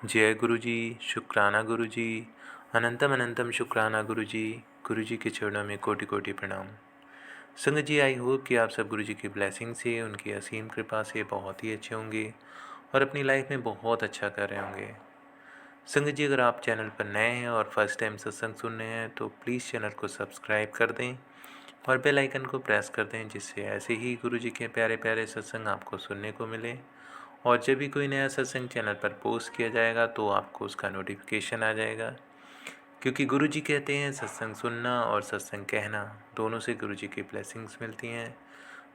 जय गुरु जी, शुक्राना गुरु जी, अनंतम अनंतम शुक्राना गुरु जी के चरणों में कोटि कोटि प्रणाम। संगत जी, आई होप कि आप सब गुरु जी की ब्लेसिंग से, उनकी असीम कृपा से बहुत ही अच्छे होंगे और अपनी लाइफ में बहुत अच्छा कर रहे होंगे। संगत जी, अगर आप चैनल पर नए हैं और फर्स्ट टाइम सत्संग सुन रहे हैं तो प्लीज़ चैनल को सब्सक्राइब कर दें और बेल आइकन को प्रेस कर दें, जिससे ऐसे ही गुरु जी के प्यारे प्यारे सत्संग आपको सुनने को मिले। और जब भी कोई नया सत्संग चैनल पर पोस्ट किया जाएगा तो आपको उसका नोटिफिकेशन आ जाएगा, क्योंकि गुरु जी कहते हैं सत्संग सुनना और सत्संग कहना दोनों से गुरु जी की ब्लेसिंग्स मिलती हैं।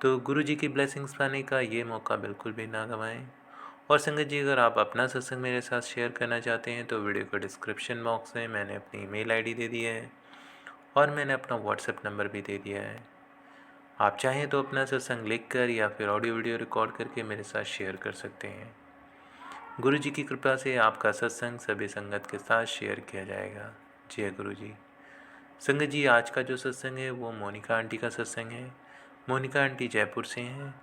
तो गुरु जी की ब्लेसिंग्स पाने का ये मौका बिल्कुल भी ना गंवाएं। और संगत जी, अगर आप अपना सत्संग मेरे साथ शेयर करना चाहते हैं तो वीडियो को डिस्क्रिप्शन बॉक्स में मैंने अपनी ईमेल आईडी दे दी है और मैंने अपना व्हाट्सएप नंबर भी दे दिया है। आप चाहें तो अपना सत्संग लिख कर या फिर ऑडियो वीडियो रिकॉर्ड करके मेरे साथ शेयर कर सकते हैं। गुरु जी की कृपा से आपका सत्संग सभी संगत के साथ शेयर किया जाएगा। जय गुरु जी। संगत जी, आज का जो सत्संग है वो मोनिका आंटी का सत्संग है। मोनिका आंटी जयपुर से हैं।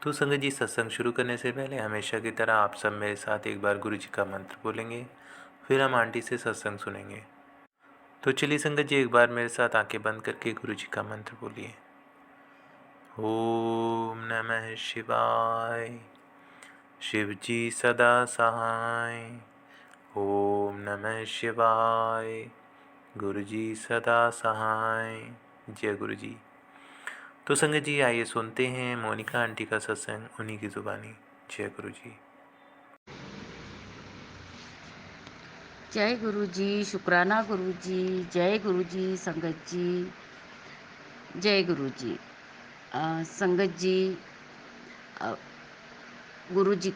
तो संगत जी, सत्संग शुरू करने से पहले हमेशा की तरह आप सब मेरे साथ एक बार गुरु जी का मंत्र बोलेंगे, फिर हम आंटी से सत्संग सुनेंगे। तो चलिए संगत जी, एक बार मेरे साथ आंखें बंद करके गुरु जी का मंत्र बोलिए। ओम नमः शिवाय। शिव जी सदा सहाय। ओम नमः शिवाय। गुरु जी सदा सहाय। जय गुरु जी। तो संगत जी, आइए सुनते हैं मोनिका आंटी का सत्संग उन्हीं की जुबानी। जय गुरु जी। जय गुरु जी, शुक्राना गुरु जी, जय गुरु जी, संगत जी, जय गुरु जी। संगत जी, अ, गुरु जी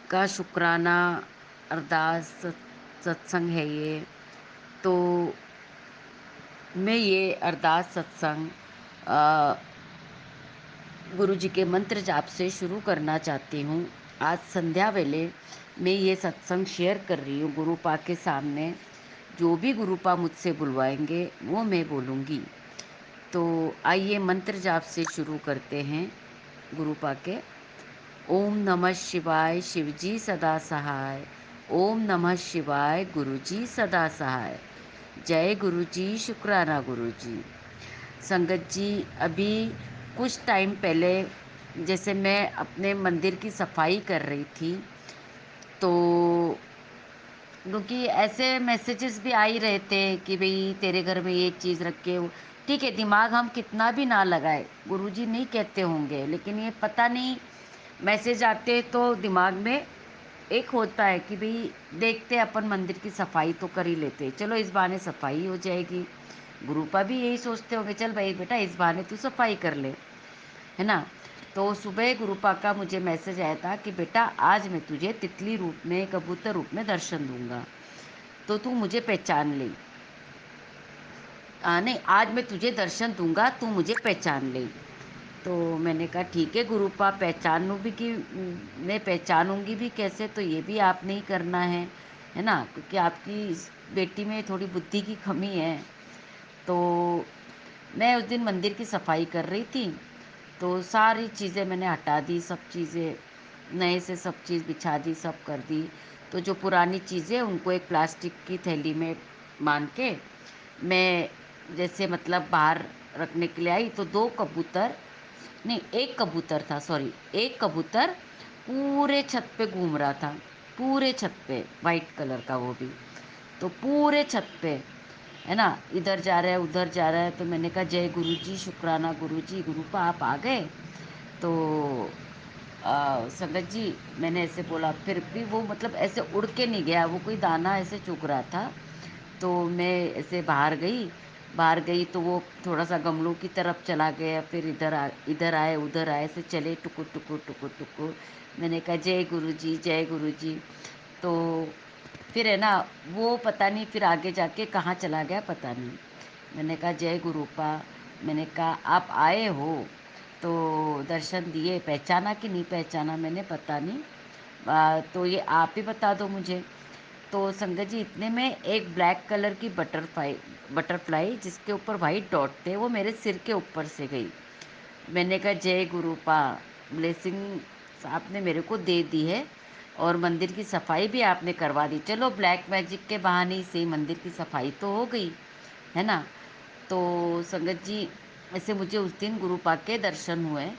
का शुक्राना अरदास सत्संग है ये। तो मैं ये अरदास सत्संग अ, गुरु जी के मंत्र जाप से शुरू करना चाहती हूँ। आज संध्या वेले मैं ये सत्संग शेयर कर रही हूँ गुरुपा के सामने। जो भी गुरुपा मुझसे बुलवाएंगे वो मैं बोलूँगी। तो आइए मंत्र जाप से शुरू करते हैं गुरुपा के। ओम नमः शिवाय, शिवजी सदा सहाय। ओम नमः शिवाय, गुरुजी सदा सहाय। जय गुरु जी, शुक्राना गुरु जी। संगत जी, अभी कुछ टाइम पहले जैसे मैं अपने मंदिर की सफाई कर रही थी, तो क्योंकि ऐसे मैसेजेस भी आ ही रहे थे कि भाई तेरे घर में ये चीज़ रखे हो। ठीक है, दिमाग हम कितना भी ना लगाए, गुरुजी नहीं कहते होंगे, लेकिन ये पता नहीं मैसेज आते तो दिमाग में एक होता है कि भाई देखते अपन मंदिर की सफाई तो कर ही लेते, चलो इस बहाने सफाई हो जाएगी। गुरुपा भी यही सोचते होंगे, चल भाई बेटा इस बहाने तू सफाई कर ले, है ना। तो सुबह गुरुपा का मुझे मैसेज आया था कि बेटा आज मैं तुझे तितली रूप में, कबूतर रूप में दर्शन दूंगा, तो तू मुझे पहचान ले। नहीं, आज मैं तुझे दर्शन दूंगा, तू मुझे पहचान ले। तो मैंने कहा ठीक है गुरुपा, पहचान लूँ भी कि मैं पहचानूंगी भी कैसे, तो ये भी आपने ही करना है ना, क्योंकि आपकी इस बेटी में थोड़ी बुद्धि की कमी है। तो मैं उस दिन मंदिर की सफाई कर रही थी, तो सारी चीज़ें मैंने हटा दी, सब चीज़ें नए से सब चीज़ बिछा दी, सब कर दी। तो जो पुरानी चीज़ें उनको एक प्लास्टिक की थैली में बांध के मैं जैसे मतलब बाहर रखने के लिए आई, तो दो कबूतर, नहीं एक कबूतर था, सॉरी, एक कबूतर पूरे छत पे घूम रहा था, पूरे छत पे, वाइट कलर का वो भी। तो पूरे छत पे, है ना, इधर जा रहा है उधर जा रहा है। तो मैंने कहा जय गुरु जी, शुक्राना गुरु जी, गुरुपा आप आ गए। तो संगत जी, मैंने ऐसे बोला, फिर भी वो मतलब ऐसे उड़ के नहीं गया, वो कोई दाना ऐसे चुग रहा था। तो मैं ऐसे बाहर गई तो वो थोड़ा सा गमलों की तरफ चला गया, फिर इधर आए उधर आए, ऐसे चले टुकुर टुकुर टुकुर टुकुर। मैंने कहा जय गुरु जी, जय गुरु जी। तो फिर है ना, वो पता नहीं फिर आगे जाके कहाँ चला गया पता नहीं। मैंने कहा जय गुरुपा, मैंने कहा आप आए हो तो दर्शन दिए, पहचाना कि नहीं पहचाना मैंने पता नहीं, तो ये आप ही बता दो मुझे। तो संगत जी, इतने में एक ब्लैक कलर की बटरफ्लाई जिसके ऊपर वाइट डॉट थे, वो मेरे सिर के ऊपर से गई। मैंने कहा जय गुरुपा, ब्लेसिंग आपने मेरे को दे दी है, और मंदिर की सफाई भी आपने करवा दी। चलो ब्लैक मैजिक के बहाने ही सही मंदिर की सफाई तो हो गई, है ना? तो संगत जी, ऐसे मुझे उस दिन गुरुपा के दर्शन हुए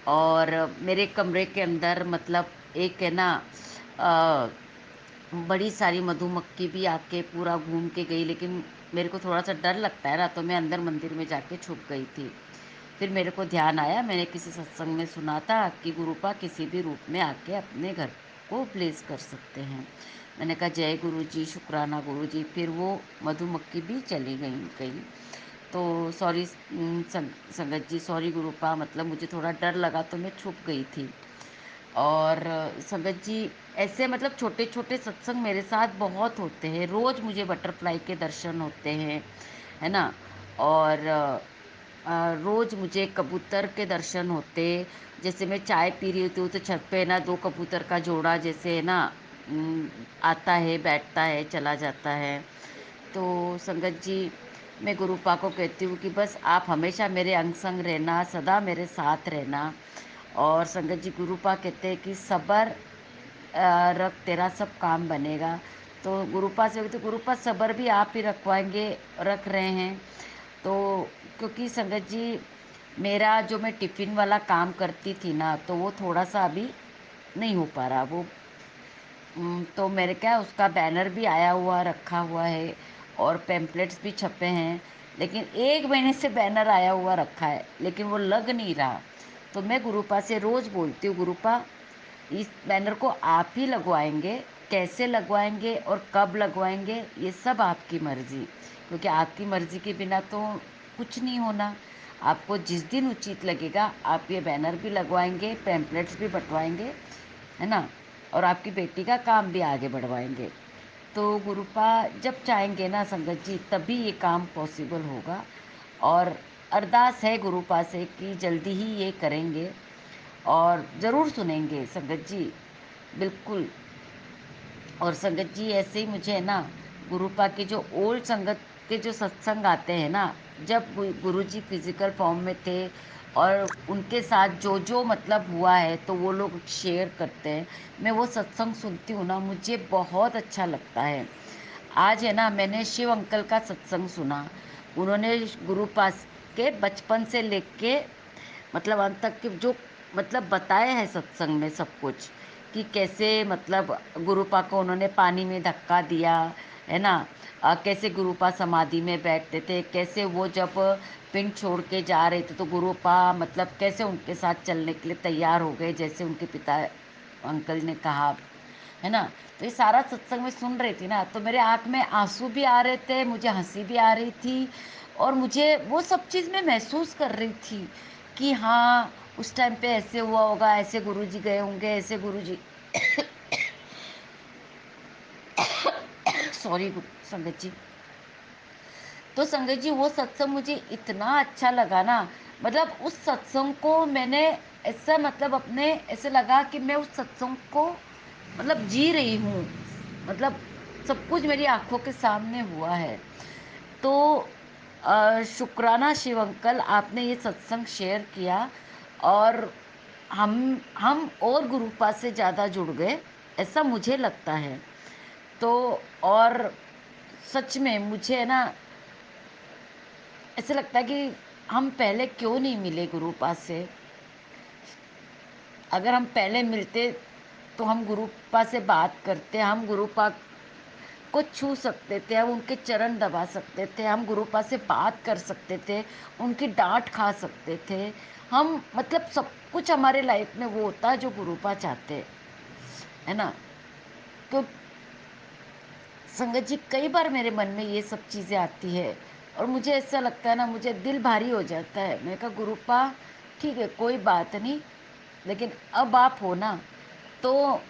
और मेरे कमरे के अंदर मतलब एक है ना अ, बड़ी सारी मधुमक्खी भी आके पूरा घूम के गई, लेकिन मेरे को थोड़ा-सा डर लगता है ना, तो मैं अंदर मंदिर में जाके छुप गई थी। फिर मेरे को ध्यान आया, मैंने किसी सत्संग में सुना था कि गुरुपा किसी भी रूप में आके अपने घर को ब्लेस कर सकते हैं। मैंने कहा जय गुरु जी, शुक्राना गुरु जी। फिर वो मधुमक्खी भी चली गई कहीं। तो सॉरी संगत जी, सॉरी गुरुपा, मतलब मुझे थोड़ा डर लगा तो मैं छुप गई थी। और संगत जी, ऐसे मतलब छोटे-छोटे सत्संग मेरे साथ बहुत होते हैं। रोज़ मुझे बटरफ्लाई के दर्शन होते हैं, है ना? और रोज़ मुझे कबूतर के दर्शन होते। जैसे मैं चाय पी रही होती हूँ तो छत पे ना 2 कबूतर का जोड़ा जैसे है ना आता है, बैठता है, चला जाता है। तो संगत जी, मैं गुरुपा को कहती हूँ कि बस आप हमेशा मेरे अंग-संग रहना, सदा मेरे साथ रहना। और संगत जी, गुरुपा कहते हैं कि सब्र रख, तेरा सब काम बनेगा। तो गुरुपा से तो गुरुपा सब्र भी आप ही रखवाएँगे, रख रहे हैं। तो क्योंकि संगत जी, मेरा जो मैं टिफ़िन वाला काम करती थी ना, तो वो थोड़ा-सा अभी नहीं हो पा रहा। वो तो मेरे क्या उसका बैनर भी आया हुआ रखा हुआ है और पैम्पलेट्स भी छपे हैं, लेकिन 1 महीने से बैनर आया हुआ रखा है, लेकिन वो लग नहीं रहा। तो मैं गुरुपा से रोज़ बोलती हूँ, गुरुपा इस बैनर को आप ही लगवाएँगे, कैसे लगवाएँगे और कब लगवाएँगे, ये सब आपकी मर्ज़ी। क्योंकि आपकी मर्ज़ी के बिना तो कुछ नहीं होना। आपको जिस दिन उचित लगेगा, आप ये बैनर भी लगवाएँगे, पैम्पलेट्स भी बँटवाएँगे, है ना? और आपकी बेटी का काम भी आगे बढ़वाएँगे। तो गुरुपा जब चाहेंगे ना संगत जी, तभी ये काम पॉसिबल होगा। और अरदास है गुरुपा से कि जल्दी ही ये करेंगे और ज़रूर सुनेंगे संगत जी, बिल्कुल। और संगत जी, ऐसे ही मुझे है ना गुरुपा के जो ओल्ड संगत के जो सत्संग आते हैं ना, जब गुरुजी फिजिकल फॉर्म में थे और उनके साथ जो जो मतलब हुआ है तो वो लोग शेयर करते हैं, मैं वो सत्संग सुनती हूँ ना, मुझे बहुत अच्छा लगता है। आज है ना मैंने शिव अंकल का सत्संग सुना। उन्होंने गुरुपा के बचपन से लेके मतलब अंत तक के जो मतलब बताया है सत्संग में सब कुछ, कि कैसे मतलब गुरुपा को उन्होंने पानी में धक्का दिया, है ना? कैसे गुरुपा समाधि में बैठते थे, कैसे वो जब पिंड छोड़ के जा रहे थे तो गुरुपा मतलब कैसे उनके साथ चलने के लिए तैयार हो गए, जैसे उनके पिता अंकल ने कहा, है ना? तो ये सारा सत्संग मैं सुन रही थी ना, तो मेरे आँख में आँसू भी आ रहे थे, मुझे हँसी भी आ रही थी और मुझे वो सब चीज़ मैं महसूस कर रही थी कि हाँ, उस टाइम पे ऐसे हुआ होगा, ऐसे गुरुजी गए होंगे, ऐसे गुरुजी सॉरी संगत जी। तो संगत जी, वो सत्संग मुझे इतना अच्छा लगा ना, मतलब उस सत्संग को मैंने ऐसा मतलब अपने ऐसे लगा कि मैं उस सत्संग को मतलब जी रही हूँ। मतलब सब कुछ मेरी आँखों के सामने हुआ है। तो शुक्राना शिव अंकल, आपने ये सत्संग शेयर किया और हम और गुरुपा से ज़्यादा जुड़ गए, ऐसा मुझे लगता है। तो और सच में मुझे है ना ऐसा लगता है कि हम पहले क्यों नहीं मिले गुरुपा से? अगर हम पहले मिलते तो हम गुरुपा से बात करते, हम गुरुपा को छू सकते थे, हम उनके चरण दबा सकते थे, हम गुरुपा से बात कर सकते थे, उनकी डाँट खा सकते थे। हम मतलब सब कुछ हमारे लाइफ में वो होता है जो गुरुपा चाहते हैं, है ना? तो संगत जी, कई बार मेरे मन में ये सब चीज़ें आती है और मुझे ऐसा लगता है ना, मुझे दिल भारी हो जाता है। मैंने कहा गुरुपा ठीक है, कोई बात नहीं, लेकिन अब आप हो ना, तो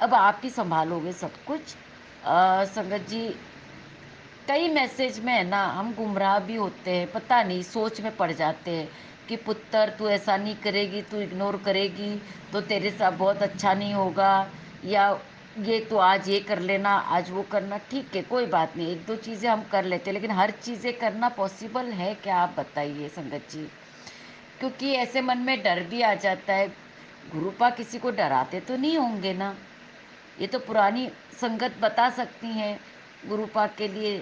अब आप ही सँभालोगे सब कुछ। संगत जी, कई मैसेज में है ना हम गुमराह भी होते हैं, पता नहीं सोच में पड़ जाते हैं कि पुत्र तू ऐसा नहीं करेगी, तू इग्नोर करेगी तो तेरे साथ बहुत अच्छा नहीं होगा, या ये तो आज ये कर लेना, आज वो करना। ठीक है, कोई बात नहीं, 1-2 चीज़ें हम कर लेते हैं, लेकिन हर चीज़ें करना पॉसिबल है क्या, आप बताइए संगत जी? क्योंकि ऐसे मन में डर भी आ जाता है। गुरुपा किसी को डराते तो नहीं होंगे ना। ये तो पुरानी संगत बता सकती हैं गुरुपा के लिए,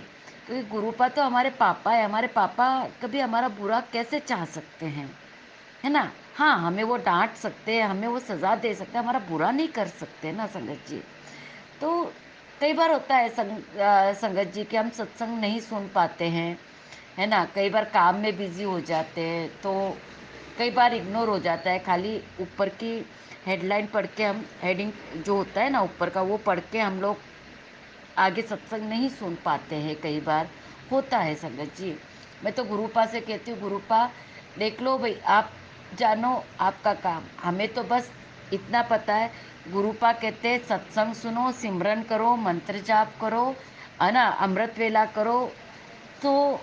क्योंकि गुरुपा तो हमारे पापा है। हमारे पापा कभी हमारा बुरा कैसे चाह सकते हैं, है ना। हाँ, हमें वो डांट सकते हैं, हमें वो सजा दे सकते हैं, हमारा बुरा नहीं कर सकते ना संगत जी। तो कई बार होता है संगत जी कि हम सत्संग नहीं सुन पाते हैं, है ना। कई बार काम में बिजी हो जाते हैं, तो कई बार इग्नोर हो जाता है। खाली ऊपर की हेडलाइन पढ़ के हम, हेडिंग जो होता है ना ऊपर का, वो पढ़ के हम लोग आगे सत्संग नहीं सुन पाते हैं। कई बार होता है संगत जी। मैं तो गुरुपा से कहती हूँ, गुरुपा देख लो भाई, आप जानो आपका काम, हमें तो बस इतना पता है। गुरुपा कहते हैं सत्संग सुनो, सिमरन करो, मंत्र जाप करो, है ना, अमृत वेला करो। तो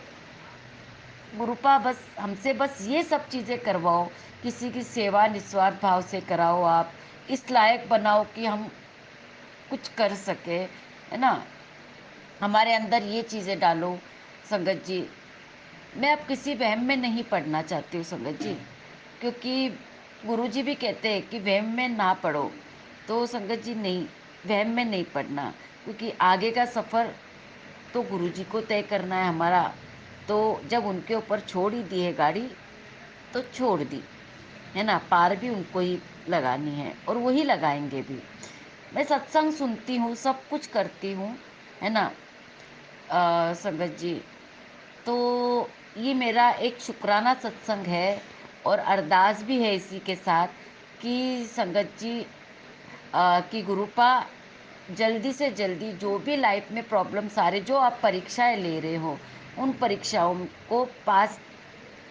गुरुपा बस हमसे बस ये सब चीज़ें करवाओ, किसी की सेवा निस्वार्थ भाव से कराओ, आप इस लायक बनाओ कि हम कुछ कर सके, है ना। हमारे अंदर ये चीज़ें डालो संगत जी। मैं अब किसी वहम में नहीं पड़ना चाहती हूँ संगत जी, क्योंकि गुरुजी भी कहते हैं कि वहम में ना पड़ो। तो संगत जी नहीं, वहम में नहीं पड़ना, क्योंकि आगे का सफ़र तो गुरुजी को तय करना है हमारा। तो जब उनके ऊपर छोड़ ही दी है गाड़ी, तो छोड़ दी, है ना। पार भी उनको ही लगानी है और वही लगाएंगे भी। मैं सत्संग सुनती हूँ, सब कुछ करती हूँ, है ना। संगत जी, तो ये मेरा एक शुक्राना सत्संग है और अरदास भी है इसी के साथ कि संगत जी, कि गुरुपा जल्दी से जल्दी जो भी लाइफ में प्रॉब्लम, सारे जो आप परीक्षाएं ले रहे हो, उन परीक्षाओं को पास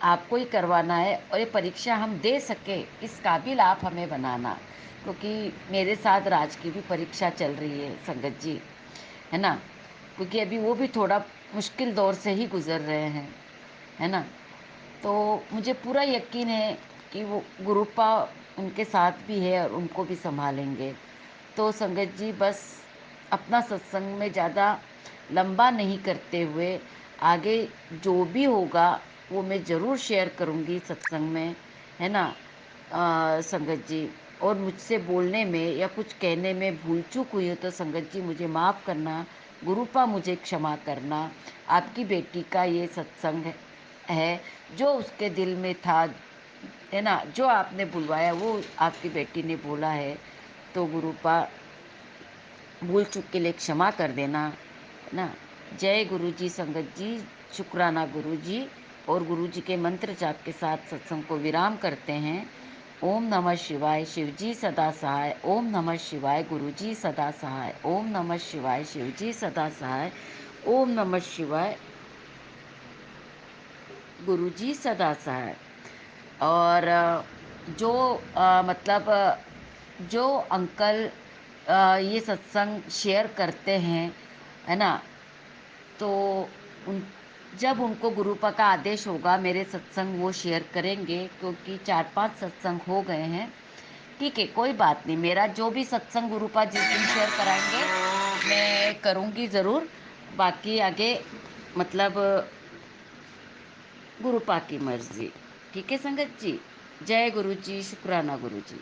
आपको ही करवाना है और ये परीक्षा हम दे सके इस काबिल आप हमें बनाना। क्योंकि मेरे साथ राज की भी परीक्षा चल रही है संगत जी, है ना। क्योंकि अभी वो भी थोड़ा मुश्किल दौर से ही गुजर रहे हैं, है ना। तो मुझे पूरा यकीन है कि वो गुरुपा उनके साथ भी है और उनको भी संभालेंगे। तो संगत जी, बस अपना सत्संग में ज़्यादा लंबा नहीं करते हुए, आगे जो भी होगा वो मैं ज़रूर शेयर करूँगी सत्संग में, है ना। संगत जी, और मुझसे बोलने में या कुछ कहने में भूल चूक हुई हो तो संगत जी मुझे माफ़ करना, गुरुपा मुझे क्षमा करना। आपकी बेटी का ये सत्संग है, जो उसके दिल में था, है ना, जो आपने बुलवाया वो आपकी बेटी ने बोला है। तो गुरुपा भूल चूक के लिए क्षमा कर देना, है ना। जय गुरु जी संगत जी, शुक्राना गुरु जी। और गुरु जी के मंत्र जाप के साथ सत्संग को विराम करते हैं। ओम नमः शिवाय, शिव जी सदा सहाय। ओम नमः शिवाय, गुरु जी सदा सहाय। ओम नमः शिवाय, शिव जी सदा सहाय। ओम नमः शिवाय, गुरु जी सदा सहाय। और जो मतलब जो अंकल ये सत्संग शेयर करते हैं, है ना, तो उन जब उनको गुरुपा का आदेश होगा मेरे सत्संग वो शेयर करेंगे, क्योंकि 4-5 सत्संग हो गए हैं। ठीक है, कोई बात नहीं। मेरा जो भी सत्संग गुरुपा जिस दिन शेयर कराएंगे मैं करूँगी ज़रूर। बाकी आगे मतलब गुरुपा की मर्जी। ठीक है संगत जी। जय गुरु जी, शुक्राना गुरु जी।